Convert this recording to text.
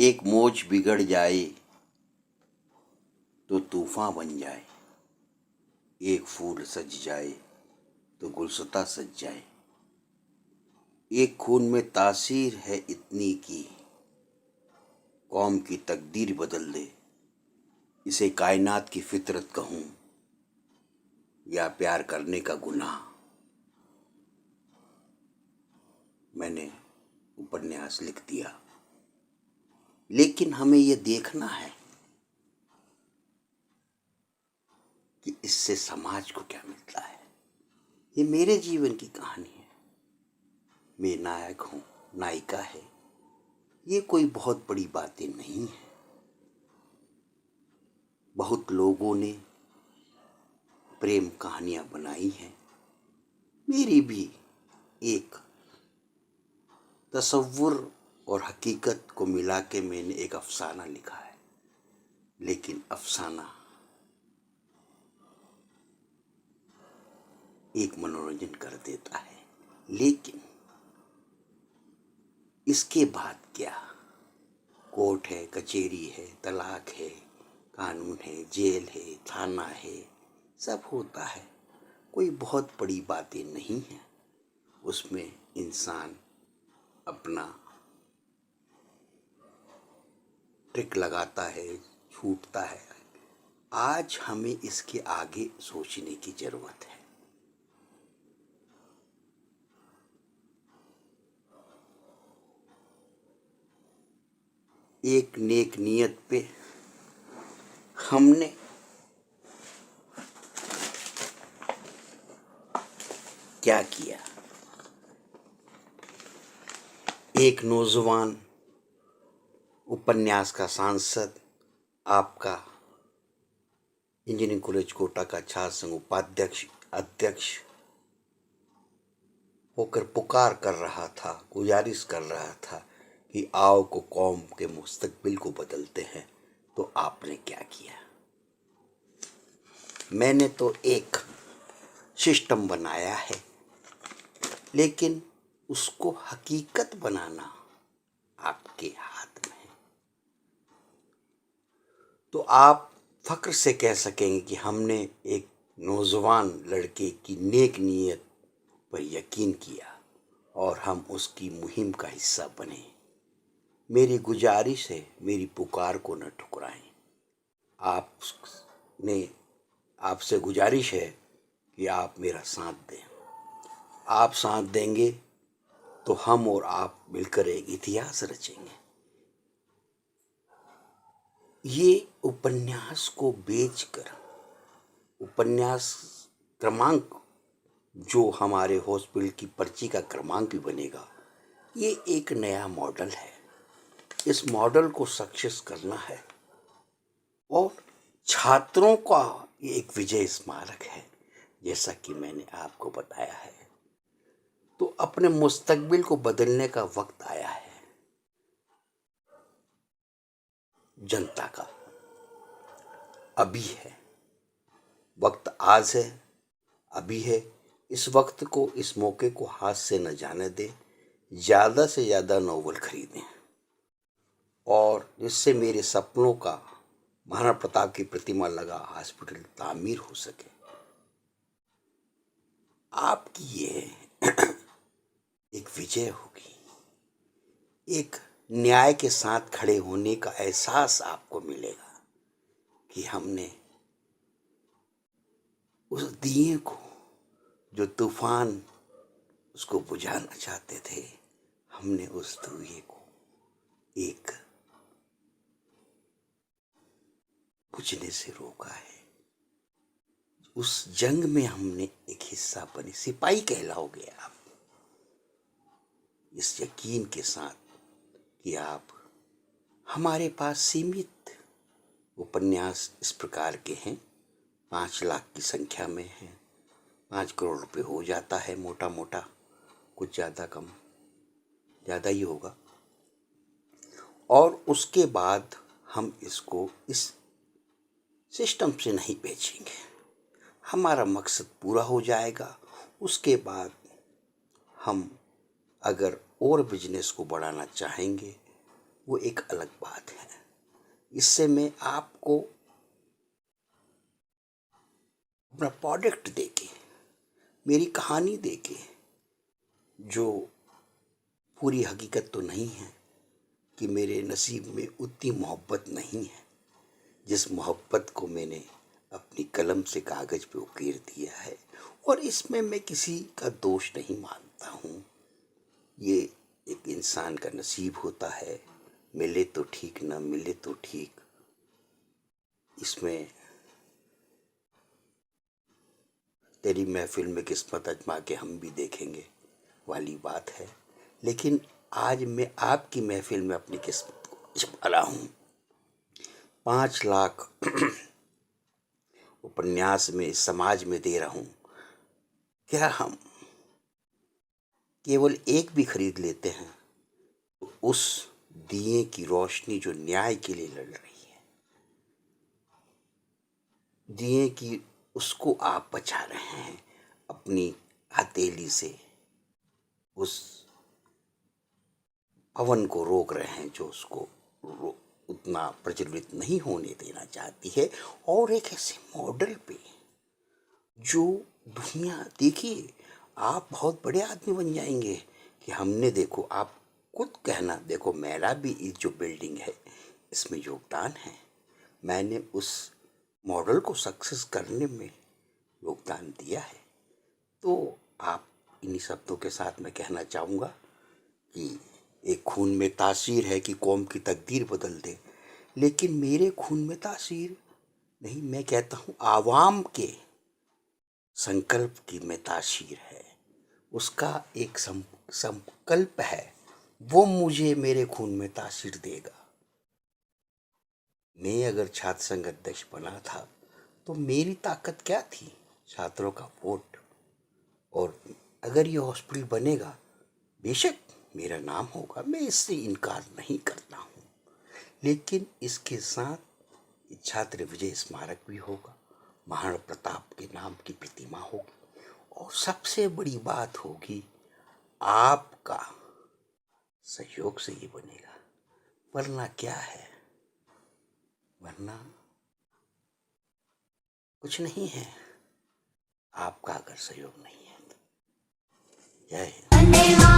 एक मोज बिगड़ जाए तो तूफान बन जाए, एक फूल सज जाए तो गुलशता सज जाए। एक खून में तासीर है इतनी की कौम की तकदीर बदल दे। इसे कायनात की फितरत कहूँ या प्यार करने का गुनाह। मैंने उपन्यास लिख दिया, लेकिन हमें यह देखना है कि इससे समाज को क्या मिलता है। ये मेरे जीवन की कहानी है। मैं नायक हूँ, नायिका है। ये कोई बहुत बड़ी बातें नहीं है। बहुत लोगों ने प्रेम कहानियां बनाई हैं। मेरी भी एक तसव्वुर और हकीकत को मिला के मैंने एक अफसाना लिखा है। लेकिन अफसाना एक मनोरंजन कर देता है, लेकिन इसके बाद क्या? कोर्ट है, कचहरी है, तलाक है, कानून है, जेल है, थाना है, सब होता है। कोई बहुत बड़ी बातें नहीं है। उसमें इंसान अपना ट्रिक लगाता है, छूटता है। आज हमें इसके आगे सोचने की जरूरत है। एक नेक नियत पे हमने क्या किया? एक नौजवान उपन्यास का सांसद, आपका इंजीनियरिंग कॉलेज कोटा का छात्र संघ उपाध्यक्ष अध्यक्ष होकर पुकार कर रहा था, गुजारिश कर रहा था कि आओ को कौम के मुस्तकबिल को बदलते हैं। तो आपने क्या किया? मैंने तो एक सिस्टम बनाया है, लेकिन उसको हकीकत बनाना आपके हाथ में है। तो आप फक्र से कह सकेंगे कि हमने एक नौजवान लड़के की नेक नीयत पर यकीन किया और हम उसकी मुहिम का हिस्सा बने। मेरी गुजारिश है, मेरी पुकार को न ठुकराएं। आपसे गुजारिश है कि आप मेरा साथ दें। आप साथ देंगे तो हम और आप मिलकर एक इतिहास रचेंगे। ये उपन्यास को बेचकर उपन्यास क्रमांक जो हमारे हॉस्पिटल की पर्ची का क्रमांक भी बनेगा, ये एक नया मॉडल है। इस मॉडल को सक्सेस करना है और छात्रों का ये एक विजय स्मारक है, जैसा कि मैंने आपको बताया है। तो अपने मुस्तकबिल को बदलने का वक्त आया है। जनता का अभी है, वक्त आज है, अभी है। इस वक्त को, इस मौके को हाथ से न जाने दें। ज़्यादा से ज़्यादा नोवेल खरीदें और जिससे मेरे सपनों का महाराणा प्रताप की प्रतिमा लगा हॉस्पिटल तामीर हो सके। आपकी ये एक विजय होगी। एक न्याय के साथ खड़े होने का एहसास आपको मिलेगा कि हमने उस दिए को, जो तूफान उसको बुझाना चाहते थे, हमने उस दिए को एक बुझने से रोका है। उस जंग में हमने एक हिस्सा बने, सिपाही कहलाओगे आप, इस यकीन के साथ कि आप हमारे पास सीमित उपन्यास इस प्रकार के हैं, 5 लाख की संख्या में है। 5 करोड़ रुपए हो जाता है मोटा मोटा, कुछ ज़्यादा कम, ज़्यादा ही होगा। और उसके बाद हम इसको इस सिस्टम से नहीं बेचेंगे। हमारा मकसद पूरा हो जाएगा। उसके बाद हम अगर और बिजनेस को बढ़ाना चाहेंगे वो एक अलग बात है। इससे मैं आपको अपना प्रोडक्ट देके, मेरी कहानी देके, जो पूरी हकीकत तो नहीं है कि मेरे नसीब में उतनी मोहब्बत नहीं है जिस मोहब्बत को मैंने अपनी कलम से कागज़ पे उकेर दिया है। और इसमें मैं किसी का दोष नहीं मानता हूँ। ये एक इंसान का नसीब होता है, मिले तो ठीक, ना मिले तो ठीक। इसमें तेरी महफिल में किस्मत आजमा के हम भी देखेंगे वाली बात है। लेकिन आज मैं आपकी महफिल में अपनी किस्मत को आजमा रहा हूँ। 5 लाख उपन्यास में, इस समाज में दे रहा हूँ। क्या हम केवल एक भी खरीद लेते हैं तो उस दिए की रोशनी जो न्याय के लिए लड़ रही है, दिए की, उसको आप बचा रहे हैं अपनी हथेली से, उस पवन को रोक रहे हैं जो उसको उतना प्रज्वलित नहीं होने देना चाहती है। और एक ऐसे मॉडल पे जो दुनिया, देखिए आप बहुत बड़े आदमी बन जाएंगे कि हमने, देखो आप खुद कहना, देखो मेरा भी इस जो बिल्डिंग है इसमें योगदान है, मैंने उस मॉडल को सक्सेस करने में योगदान दिया है। तो आप इन्हीं शब्दों के साथ मैं कहना चाहूँगा कि एक खून में तासीर है कि कौम की तकदीर बदल दे, लेकिन मेरे खून में तासीर नहीं, मैं कहता हूँ आवाम के संकल्प की में तासीर है। उसका एक संकल्प है, वो मुझे मेरे खून में तासीर देगा। मैं अगर छात्र संघ अध्यक्ष बना था तो मेरी ताकत क्या थी? छात्रों का वोट। और अगर ये हॉस्पिटल बनेगा, बेशक मेरा नाम होगा, मैं इससे इनकार नहीं करता हूँ, लेकिन इसके साथ छात्र विजय स्मारक भी होगा, महाराणा प्रताप के नाम की प्रतिमा होगी, और सबसे बड़ी बात होगी आपका सहयोग से ये बनेगा। वरना क्या है, वरना कुछ नहीं है, आपका अगर सहयोग नहीं है तो। जय हिंद।